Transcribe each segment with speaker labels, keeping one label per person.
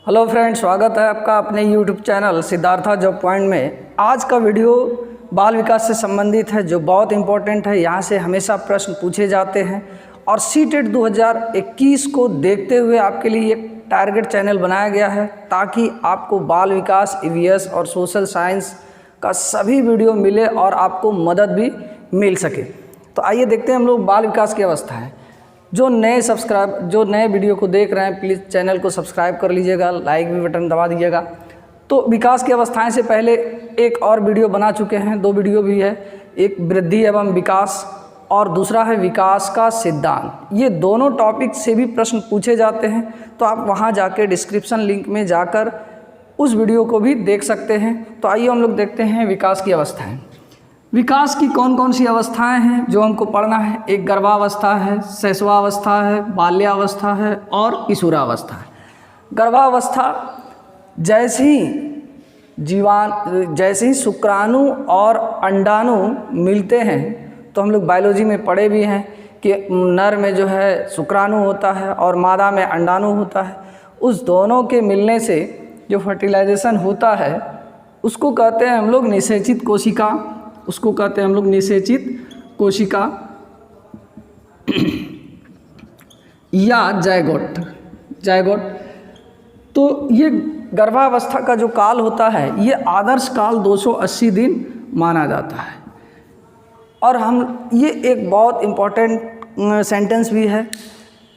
Speaker 1: Hello friends, स्वागत है आपका अपने YouTube channel Siddhartha job point में। आज का वीडियो बाल विकास से संबंधित है जो बहुत इंपॉर्टेंट है। यहाँ से हमेशा प्रश्न पूछे जाते हैं और सीटेट 2021 को देखते हुए आपके लिए एक टारगेट चैनल बनाया गया है ताकि आपको बाल विकास, ईवीएस और सोशल साइंस का सभी वीडियो मिले और आपको मदद भी मिल सके। तो आइए देखते हैं हम लोग बाल विकास की अवस्था है। जो नए वीडियो को देख रहे हैं प्लीज़ चैनल को सब्सक्राइब कर लीजिएगा, लाइक भी बटन दबा दीजिएगा। तो विकास की अवस्थाएं से पहले एक और वीडियो बना चुके हैं, 2 वीडियो भी है, एक वृद्धि एवं विकास और दूसरा है विकास का सिद्धांत। ये दोनों टॉपिक से भी प्रश्न पूछे जाते हैं, तो आप वहाँ जाके डिस्क्रिप्शन लिंक में जाकर उस वीडियो को भी देख सकते हैं। तो आइए हम लोग देखते हैं विकास की अवस्थाएँ। विकास की कौन कौन सी अवस्थाएं हैं जो हमको पढ़ना है। एक गर्भावस्था है, शैशवावस्था है, बाल्यावस्था है और किशोरावस्था है। गर्भावस्था जैसे ही शुक्राणु और अंडाणु मिलते हैं, तो हम लोग बायोलॉजी में पढ़े भी हैं कि नर में जो है शुक्राणु होता है और मादा में अंडाणु होता है। उस दोनों के मिलने से जो फर्टिलाइजेशन होता है उसको कहते हैं हम लोग निषेचित कोशिका, उसको कहते हैं हम लोग निषेचित कोशिका या जायगोट। तो ये गर्भावस्था का जो काल होता है ये आदर्श काल 280 दिन माना जाता है। और हम ये एक बहुत इम्पोर्टेंट सेंटेंस भी है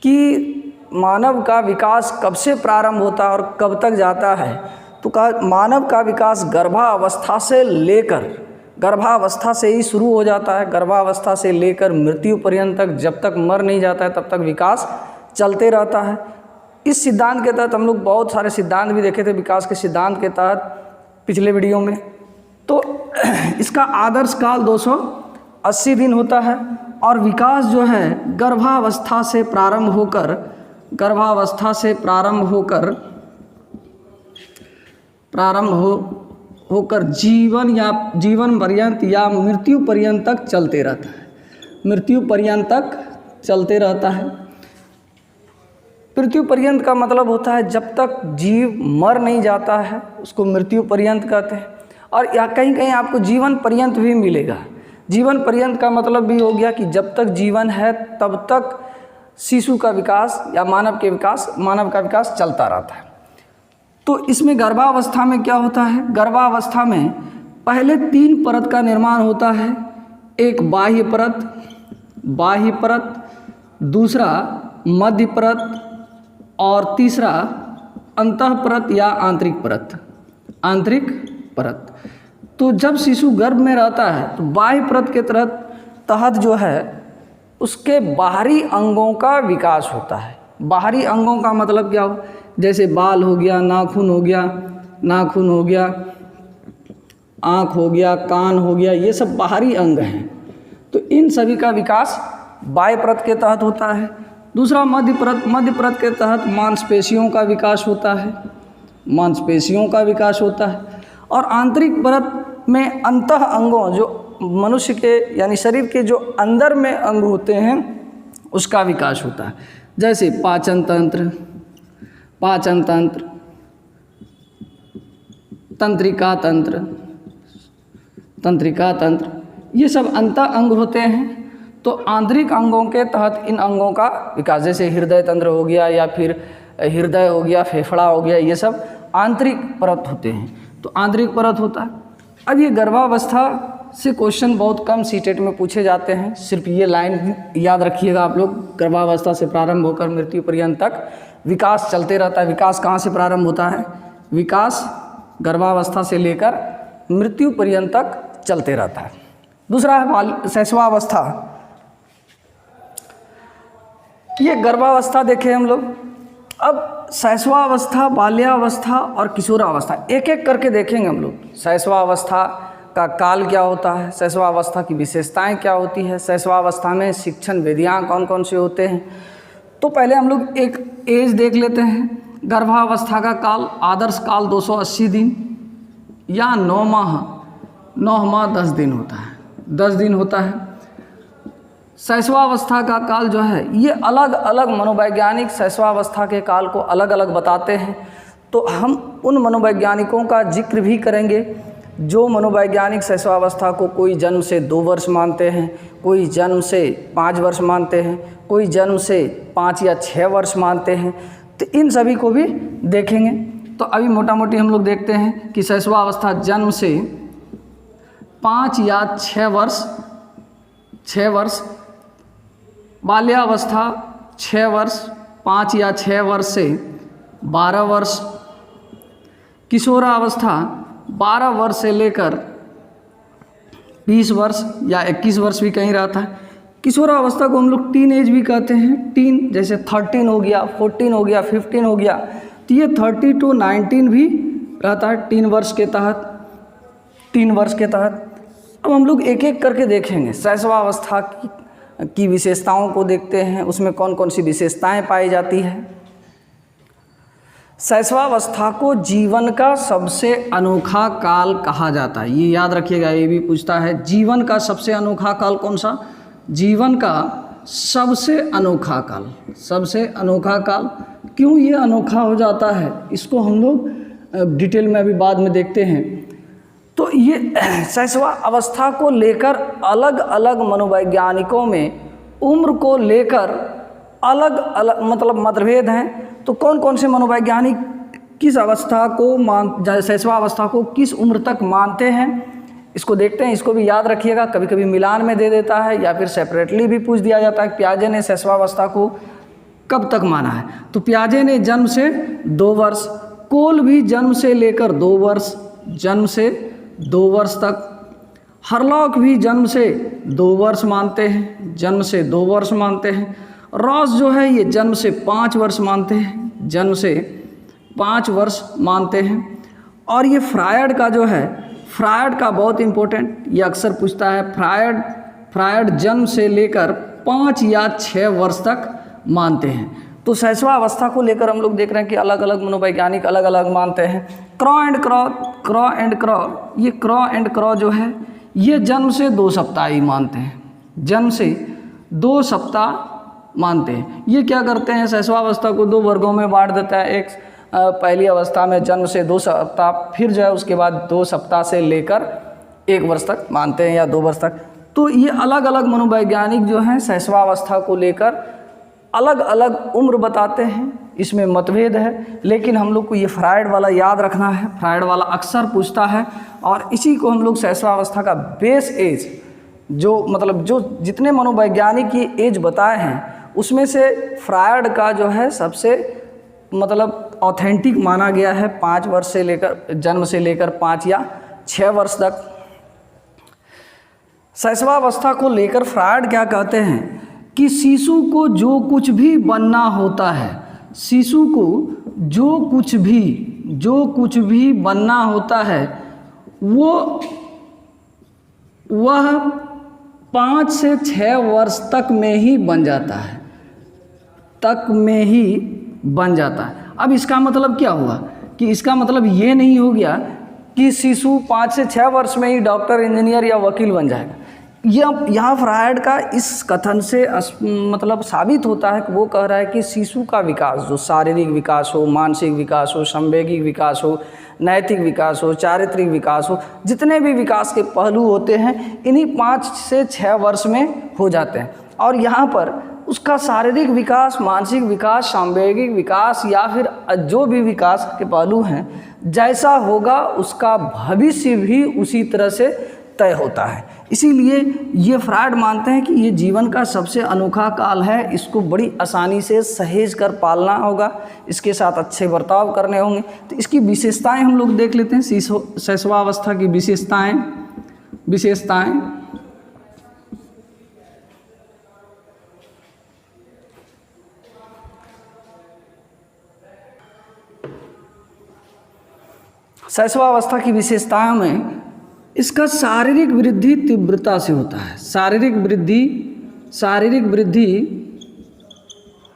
Speaker 1: कि मानव का विकास कब से प्रारंभ होता है और कब तक जाता है। तो मानव का विकास गर्भावस्था से ही शुरू हो जाता है। गर्भावस्था से लेकर मृत्यु पर्यंत तक, जब तक मर नहीं जाता है तब तक विकास चलते रहता है। इस सिद्धांत के तहत हम लोग बहुत सारे सिद्धांत भी देखे थे विकास के सिद्धांत के तहत पिछले वीडियो में। तो इसका आदर्श काल 280 दिन होता है और विकास जो है गर्भावस्था से प्रारंभ होकर जीवन पर्यंत या मृत्यु पर्यंत तक चलते रहता है। मृत्यु पर्यंत का मतलब होता है जब तक जीव मर नहीं जाता है उसको मृत्यु पर्यंत कहते हैं। और या कहीं कहीं आपको जीवन पर्यंत भी मिलेगा। जीवन पर्यंत का मतलब भी हो गया कि जब तक जीवन है तब तक शिशु का विकास या मानव का विकास चलता रहता है। तो इसमें गर्भावस्था में क्या होता है? गर्भावस्था में पहले 3 परत का निर्माण होता है। एक बाह्य परत, दूसरा मध्य परत और तीसरा अंतः परत या आंतरिक परत। तो जब शिशु गर्भ में रहता है तो बाह्य परत के तहत जो है उसके बाहरी अंगों का विकास होता है। बाहरी अंगों का मतलब क्या हो? जैसे बाल हो गया, नाखून हो गया, आँख हो गया, कान हो गया, ये सब बाहरी अंग हैं। तो इन सभी का विकास बाह्य परत के तहत होता है। दूसरा मध्य परत के तहत मांसपेशियों का विकास होता है। और आंतरिक परत में अंतः अंगों जो मनुष्य के यानी शरीर के जो अंदर में अंग होते हैं उसका विकास होता है। जैसे पाचन तंत्र, तंत्रिका तंत्र, ये सब अंतः अंग होते हैं। तो आंतरिक अंगों के तहत इन अंगों का विकास, जैसे हृदय तंत्र हो गया या फिर हृदय हो गया, फेफड़ा हो गया, ये सब आंतरिक परत होते हैं। तो आंतरिक परत होता है। अब ये गर्भावस्था से क्वेश्चन बहुत कम सीटेट में पूछे जाते हैं। सिर्फ ये लाइन याद रखिएगा आप लोग, गर्भावस्था से प्रारंभ होकर मृत्यु पर्यंत तक विकास चलते रहता है। विकास कहाँ से प्रारंभ होता है? विकास गर्भावस्था से लेकर मृत्यु पर्यंत तक चलते रहता है। दूसरा है शैशवावस्था। ये गर्भावस्था देखें हम लोग। अब शैशवावस्था, बाल्यावस्था और किशोरावस्था एक एक करके देखेंगे हम लोग। शैशवावस्था का काल क्या होता है, शैशवावस्था की विशेषताएं क्या होती है, शैशवावस्था में शिक्षण विधियाँ कौन कौन से होते हैं। तो पहले हम लोग एक एज देख लेते हैं। गर्भावस्था का काल आदर्श काल 280 दिन या 9 माह 10 दिन होता है। शैशवावस्था का काल जो है ये अलग अलग मनोवैज्ञानिक शैशवावस्था के काल को अलग अलग बताते हैं। तो हम उन मनोवैज्ञानिकों का जिक्र भी करेंगे जो मनोवैज्ञानिक शैशवावस्था को कोई जन्म से 2 वर्ष मानते हैं, कोई जन्म से 5 वर्ष मानते हैं, कोई जन्म से 5 या 6 वर्ष मानते हैं। तो इन सभी को भी देखेंगे। तो अभी मोटा मोटी हम लोग देखते हैं कि शैशवावस्था जन्म से 5 या 6 वर्ष, बाल्यावस्था 6 वर्ष, 5 या 6 वर्ष से 12 वर्ष, किशोरावस्था 12 वर्ष से लेकर 20 वर्ष या 21 वर्ष भी कहीं रहता है। किशोरावस्था को हम लोग टीन एज भी कहते हैं। टीन जैसे 13 हो गया, 14 हो गया, 15 हो गया, तो ये 30 to 19 भी रहता है 3 वर्ष के तहत। अब हम लोग एक एक करके देखेंगे शैशवावस्था की विशेषताओं को देखते हैं, उसमें कौन कौन सी विशेषताएं पाई जाती है। शैशवावस्था को जीवन का सबसे अनोखा काल कहा जाता है। ये याद रखिएगा, ये भी पूछता है जीवन का सबसे अनोखा काल कौन सा। जीवन का सबसे अनोखा काल क्यों ये अनोखा हो जाता है, इसको हम लोग डिटेल में अभी बाद में देखते हैं। तो ये शैशवावस्था को लेकर अलग अलग मनोवैज्ञानिकों में उम्र को लेकर अलग अलग मतभेद हैं। तो कौन कौन से मनोवैज्ञानिक किस अवस्था को शैशवावस्था को किस उम्र तक मानते हैं, इसको देखते हैं। इसको भी याद रखिएगा, कभी कभी मिलान में दे देता है या फिर सेपरेटली भी पूछ दिया जाता है। पियाजे ने शैशवावस्था को कब तक माना है, तो पियाजे ने जन्म से 2 वर्ष, कोल भी जन्म से लेकर 2 वर्ष तक, हरलॉक भी जन्म से 2 वर्ष मानते हैं, रॉस जो है ये जन्म से 5 वर्ष मानते हैं, और ये फ्रायड का जो है, फ्रायड का बहुत इम्पोर्टेंट, ये अक्सर पूछता है, फ्रायड जन्म से लेकर 5 या 6 वर्ष तक मानते हैं। तो शैशवावस्था को लेकर हम लोग देख रहे हैं कि अलग अलग मनोवैज्ञानिक अलग अलग मानते हैं। क्रॉ एंड क्रॉ जो है ये जन्म से 2 सप्ताह ही मानते हैं, जन्म से 2 सप्ताह मानते हैं। ये क्या करते हैं, शैशवावस्था को 2 वर्गों में बांट देता है। एक पहली अवस्था में जन्म से 2 सप्ताह, फिर जो है उसके बाद 2 सप्ताह से लेकर 1 वर्ष तक मानते हैं या 2 वर्ष तक। तो ये अलग अलग मनोवैज्ञानिक जो हैं शैशवावस्था को लेकर अलग अलग उम्र बताते हैं, इसमें मतभेद है। लेकिन हम लोग को ये फ्रायड वाला याद रखना है, फ्रायड वाला अक्सर पूछता है, और इसी को हम लोग शैशवावस्था का बेस एज जो जितने मनोवैज्ञानिक ये एज बताए हैं उसमें से फ्रायड का जो है सबसे ऑथेंटिक माना गया है। 5 वर्ष से लेकर जन्म से लेकर 5 या 6 वर्ष तक। शैशवावस्था को लेकर फ्रायड क्या कहते हैं कि शिशु को जो कुछ भी बनना होता है, शिशु को जो कुछ भी बनना होता है वह 5 से 6 वर्ष तक में ही बन जाता है। अब इसका मतलब क्या हुआ कि इसका मतलब ये नहीं हो गया कि शिशु 5 से 6 वर्ष में ही डॉक्टर, इंजीनियर या वकील बन जाएगा। यहाँ फ्रायड का इस कथन से साबित होता है कि वो कह रहा है कि शिशु का विकास, जो शारीरिक विकास हो, मानसिक विकास हो, संवेगिक विकास हो, नैतिक विकास हो, चारित्रिक विकास हो, जितने भी विकास के पहलू होते हैं इन्हीं 5 से 6 वर्ष में हो जाते हैं। और यहाँ पर उसका शारीरिक विकास, मानसिक विकास, सांवेगिक विकास या फिर जो भी विकास के पहलू हैं, जैसा होगा उसका भविष्य भी उसी तरह से तय होता है। इसीलिए ये फ्रायड मानते हैं कि ये जीवन का सबसे अनोखा काल है, इसको बड़ी आसानी से सहेज कर पालना होगा, इसके साथ अच्छे बर्ताव करने होंगे। तो इसकी विशेषताएं हम लोग देख लेते हैं, शैशवावस्था की विशेषताएं। शैशवावस्था की विशेषताओं में इसका शारीरिक वृद्धि तीव्रता से होता है। शारीरिक वृद्धि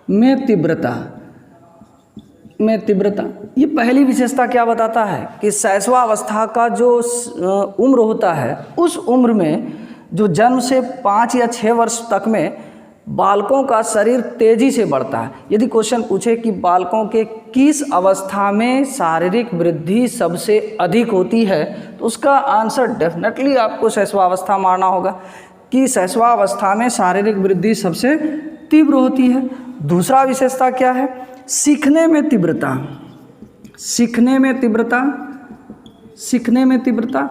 Speaker 1: में तीव्रता ये पहली विशेषता क्या बताता है कि शैशवावस्था का जो उम्र होता है, उस उम्र में जो जन्म से 5 या 6 वर्ष तक में बालकों का शरीर तेजी से बढ़ता है। यदि क्वेश्चन पूछे कि बालकों के किस अवस्था में शारीरिक वृद्धि सबसे अधिक होती है, तो उसका आंसर डेफिनेटली आपको शैशवावस्था मानना होगा कि शैशवावस्था में शारीरिक वृद्धि सबसे तीव्र होती है। दूसरा विशेषता क्या है? सीखने में तीव्रता। सीखने में तीव्रता, सीखने में तीव्रता।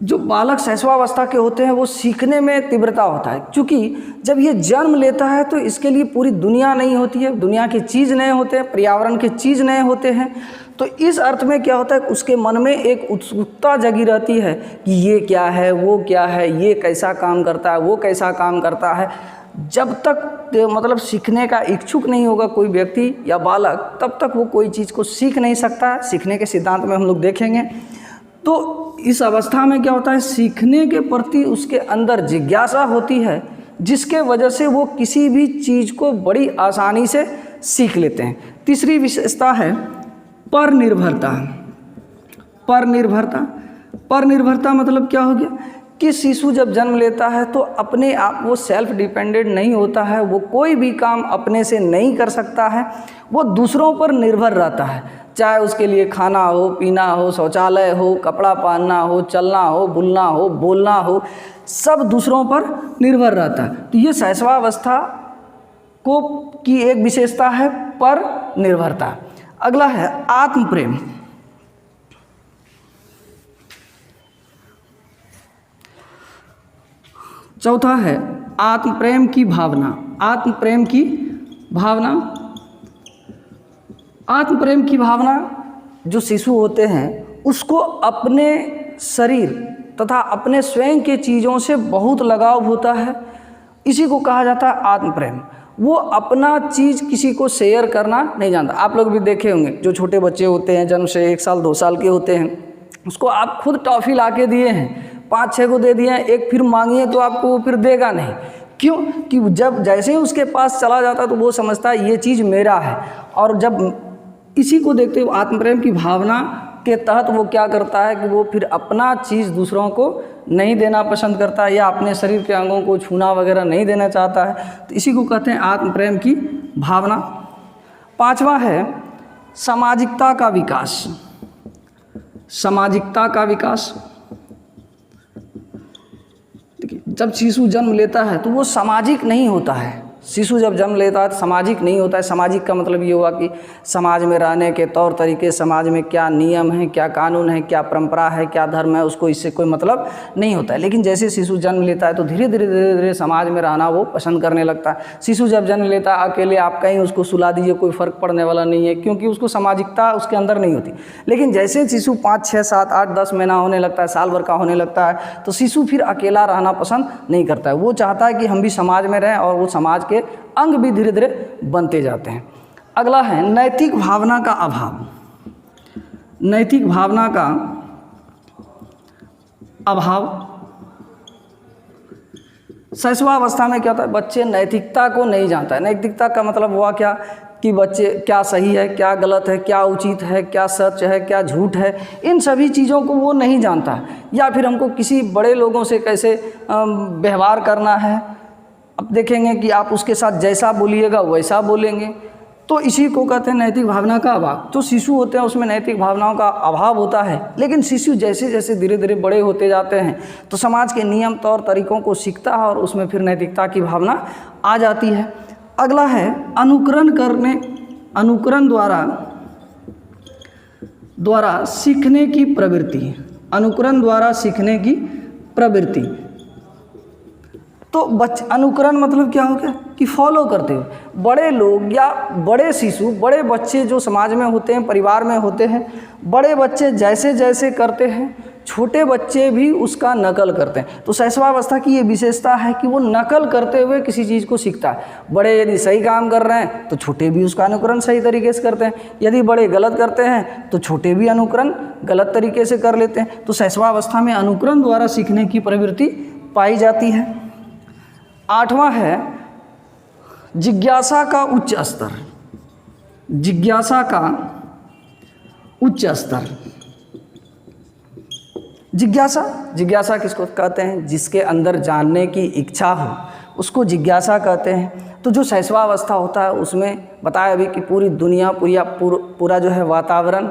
Speaker 1: जो बालक शैशवावस्था के होते हैं वो सीखने में तीव्रता होता है, क्योंकि जब ये जन्म लेता है तो इसके लिए पूरी दुनिया नहीं होती है, दुनिया के चीज़ नए होते हैं, पर्यावरण के चीज़ नए होते हैं। तो इस अर्थ में क्या होता है, उसके मन में एक उत्सुकता जगी रहती है कि ये क्या है, वो क्या है, ये कैसा काम करता है, वो कैसा काम करता है। जब तक मतलब सीखने का इच्छुक नहीं होगा कोई व्यक्ति या बालक, तब तक वो कोई चीज़ को सीख नहीं सकता है। सीखने के सिद्धांत में हम लोग देखेंगे। तो इस अवस्था में क्या होता है, सीखने के प्रति उसके अंदर जिज्ञासा होती है, जिसके वजह से वो किसी भी चीज़ को बड़ी आसानी से सीख लेते हैं। तीसरी विशेषता है परनिर्भरता। परनिर्भरता, परनिर्भरता मतलब क्या हो गया कि शिशु जब जन्म लेता है तो अपने आप वो सेल्फ डिपेंडेंट नहीं होता है, वो कोई भी काम अपने से नहीं कर सकता है, वो दूसरों पर निर्भर रहता है। चाहे उसके लिए खाना हो, पीना हो, शौचालय हो, कपड़ा पहनना हो, चलना हो, बुलना हो, बोलना हो, सब दूसरों पर निर्भर रहता है। तो ये शैशवावस्था को की एक विशेषता है पर निर्भरता। अगला है आत्म प्रेम। चौथा है आत्म प्रेम की भावना। आत्म प्रेम की भावना, आत्म प्रेम की भावना जो शिशु होते हैं उसको अपने शरीर तथा अपने स्वयं के चीज़ों से बहुत लगाव होता है। इसी को कहा जाता है आत्म प्रेम। वो अपना चीज़ किसी को शेयर करना नहीं जानता। आप लोग भी देखे होंगे, जो छोटे बच्चे होते हैं जन्म से 1 साल 2 साल के होते हैं, उसको आप खुद टॉफ़ी ला के दिए हैं, 5-6 को दे दिए हैं, एक फिर मांगिए तो आपको वो फिर देगा नहीं। क्यों? कि जब जैसे ही उसके पास चला जाता है तो वो समझता है ये चीज़ मेरा है। और जब इसी को देखते हुए आत्म प्रेम की भावना के तहत वो क्या करता है कि वो फिर अपना चीज़ दूसरों को नहीं देना पसंद करता है या अपने शरीर के अंगों को छूना वगैरह नहीं देना चाहता है। तो इसी को कहते हैं आत्म प्रेम की भावना। 5वां है सामाजिकता का विकास। सामाजिकता का विकास। देखिए, जब शिशु जन्म लेता है तो वो सामाजिक नहीं होता है। शिशु जब जन्म लेता है तो सामाजिक नहीं होता है। सामाजिक का मतलब ये हुआ कि समाज में रहने के तौर तरीके, समाज में क्या नियम है, क्या कानून है, क्या परंपरा है, क्या धर्म है, उसको इससे कोई मतलब नहीं होता है। लेकिन जैसे शिशु जन्म लेता है तो धीरे धीरे समाज में रहना वो पसंद करने लगता है। शिशु जब जन्म लेता है अकेले आप कहीं उसको सुला दीजिए, कोई फ़र्क पड़ने वाला नहीं है, क्योंकि उसको सामाजिकता उसके अंदर नहीं होती। लेकिन जैसे शिशु 5, 6, 7, 8, 10 महीना होने लगता है, साल भर का होने लगता है, तो शिशु फिर अकेला रहना पसंद नहीं करता है। वो चाहता है कि हम भी समाज में रहें और वो समाज के अंग भी धीरे धीरे बनते जाते हैं। अगला है नैतिक भावना का अभाव। नैतिक भावना का अभाव। शैशवावस्था में क्या होता है, बच्चे नैतिकता को नहीं जानता है। नैतिकता का मतलब हुआ क्या कि बच्चे क्या सही है, क्या गलत है, क्या उचित है, क्या सच है, क्या झूठ है, इन सभी चीज़ों को वो नहीं जानता। या फिर हमको किसी बड़े लोगों से कैसे व्यवहार करना है, अब देखेंगे कि आप उसके साथ जैसा बोलिएगा वैसा बोलेंगे। तो इसी को कहते हैं नैतिक भावना का अभाव। जो शिशु होते हैं उसमें नैतिक भावनाओं का अभाव होता है। लेकिन शिशु जैसे जैसे धीरे धीरे बड़े होते जाते हैं तो समाज के नियम तौर तरीकों को सीखता है और उसमें फिर नैतिकता की भावना आ जाती है। अगला है अनुकरण करने, अनुकरण द्वारा सीखने की प्रवृत्ति। अनुकरण द्वारा सीखने की प्रवृत्ति। तो अनुकरण मतलब क्या हो गया कि फॉलो करते हुए बड़े लोग या बड़े शिशु, बड़े बच्चे जो समाज में होते हैं, परिवार में होते हैं, बड़े बच्चे जैसे जैसे करते हैं छोटे बच्चे भी उसका नकल करते हैं। तो शैशवावस्था की ये विशेषता है कि वो नकल करते हुए किसी चीज़ को सीखता है। बड़े यदि सही काम कर रहे हैं तो छोटे भी उसका अनुकरण सही तरीके से करते हैं, यदि बड़े गलत करते हैं तो छोटे भी अनुकरण गलत तरीके से कर लेते हैं। तो शैशवावस्था में अनुकरण द्वारा सीखने की प्रवृत्ति पाई जाती है। 8वां है जिज्ञासा का उच्च स्तर। जिज्ञासा का उच्च स्तर। जिज्ञासा, जिज्ञासा किसको कहते हैं? जिसके अंदर जानने की इच्छा हो, उसको जिज्ञासा कहते हैं। तो जो शैशवावस्था होता है उसमें बताया अभी कि पूरी दुनिया पूरा जो है वातावरण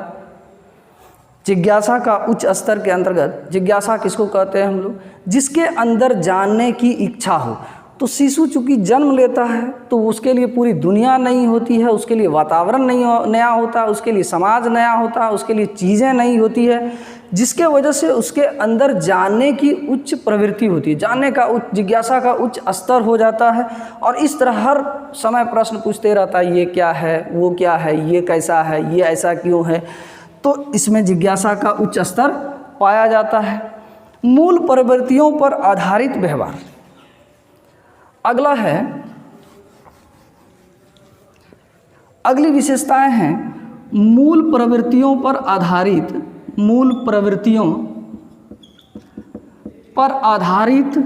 Speaker 1: जिज्ञासा का उच्च स्तर के अंतर्गत, जिज्ञासा किसको कहते हैं हम लोग, जिसके अंदर जानने की इच्छा हो। तो शिशु चूँकि जन्म लेता है तो उसके लिए पूरी दुनिया नई होती है, उसके लिए वातावरण नया होता है, उसके लिए समाज नया होता है, उसके लिए चीज़ें नई होती है, जिसके वजह से उसके अंदर जानने की उच्च प्रवृत्ति होती है, जानने का उच्च, जिज्ञासा का उच्च स्तर हो जाता है। और इस तरह हर समय प्रश्न पूछते रहता है, ये क्या है, वो क्या है, ये कैसा है, ये ऐसा क्यों है। तो इसमें जिज्ञासा का उच्च स्तर पाया जाता है। मूल प्रवृत्तियों पर आधारित व्यवहार। अगला है, अगली विशेषताएं हैं मूल प्रवृत्तियों पर आधारित, मूल प्रवृत्तियों पर आधारित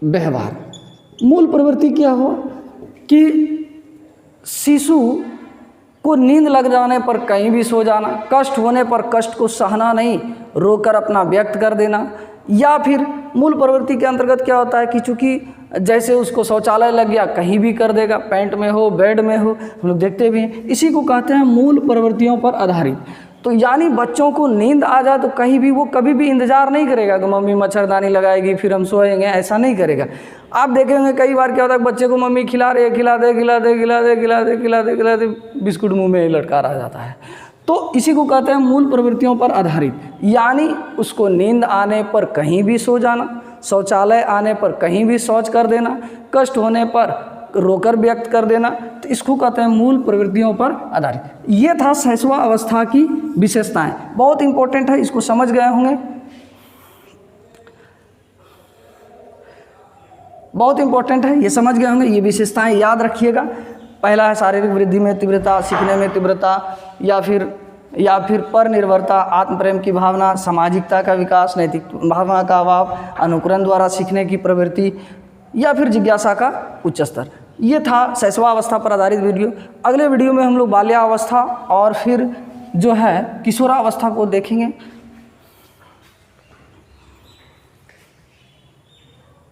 Speaker 1: व्यवहार। मूल प्रवृत्ति क्या हो कि शिशु को नींद लग जाने पर कहीं भी सो जाना, कष्ट होने पर कष्ट को सहना नहीं, रोकर अपना व्यक्त कर देना। या फिर मूल प्रवृत्ति के अंतर्गत क्या होता है कि चूँकि जैसे उसको शौचालय लग गया कहीं भी कर देगा, पैंट में हो, बेड में हो, हम लोग देखते भी हैं। इसी को कहते हैं मूल प्रवृत्तियों पर आधारित। तो यानी बच्चों को नींद आ जाए तो कहीं भी वो कभी भी इंतजार नहीं करेगा कि मम्मी मच्छरदानी लगाएगी फिर हम सोएंगे, ऐसा नहीं करेगा। आप देखेंगे कई बार क्या होता है, बच्चे को मम्मी खिला रही है, खिला दे खिला दे खिला दे खिला दे खिला दे खिला दे, बिस्कुट मुंह में लटका रह जाता है। तो इसी को कहते हैं मूल प्रवृत्तियों पर आधारित। यानी उसको नींद आने पर कहीं भी सो जाना, शौचालय आने पर कहीं भी शौच कर देना, कष्ट होने पर रोकर व्यक्त कर देना, तो इसको कहते हैं मूल प्रवृत्तियों पर आधारित। ये था शैशवा अवस्था की विशेषताएं, बहुत इंपॉर्टेंट है, इसको समझ गए होंगे, बहुत इंपॉर्टेंट है, ये समझ गए होंगे। ये विशेषताएं याद रखिएगा। पहला है शारीरिक वृद्धि में तीव्रता, सीखने में तीव्रता, या फिर पर निर्भरता, आत्म प्रेम की भावना, सामाजिकता का विकास, नैतिक भावना का अभाव, अनुकरण द्वारा सीखने की प्रवृत्ति, या फिर जिज्ञासा का उच्च स्तर। ये था शैशवावस्था पर आधारित वीडियो। अगले वीडियो में हम लोग बाल्यावस्था और फिर जो है किशोरावस्था को देखेंगे।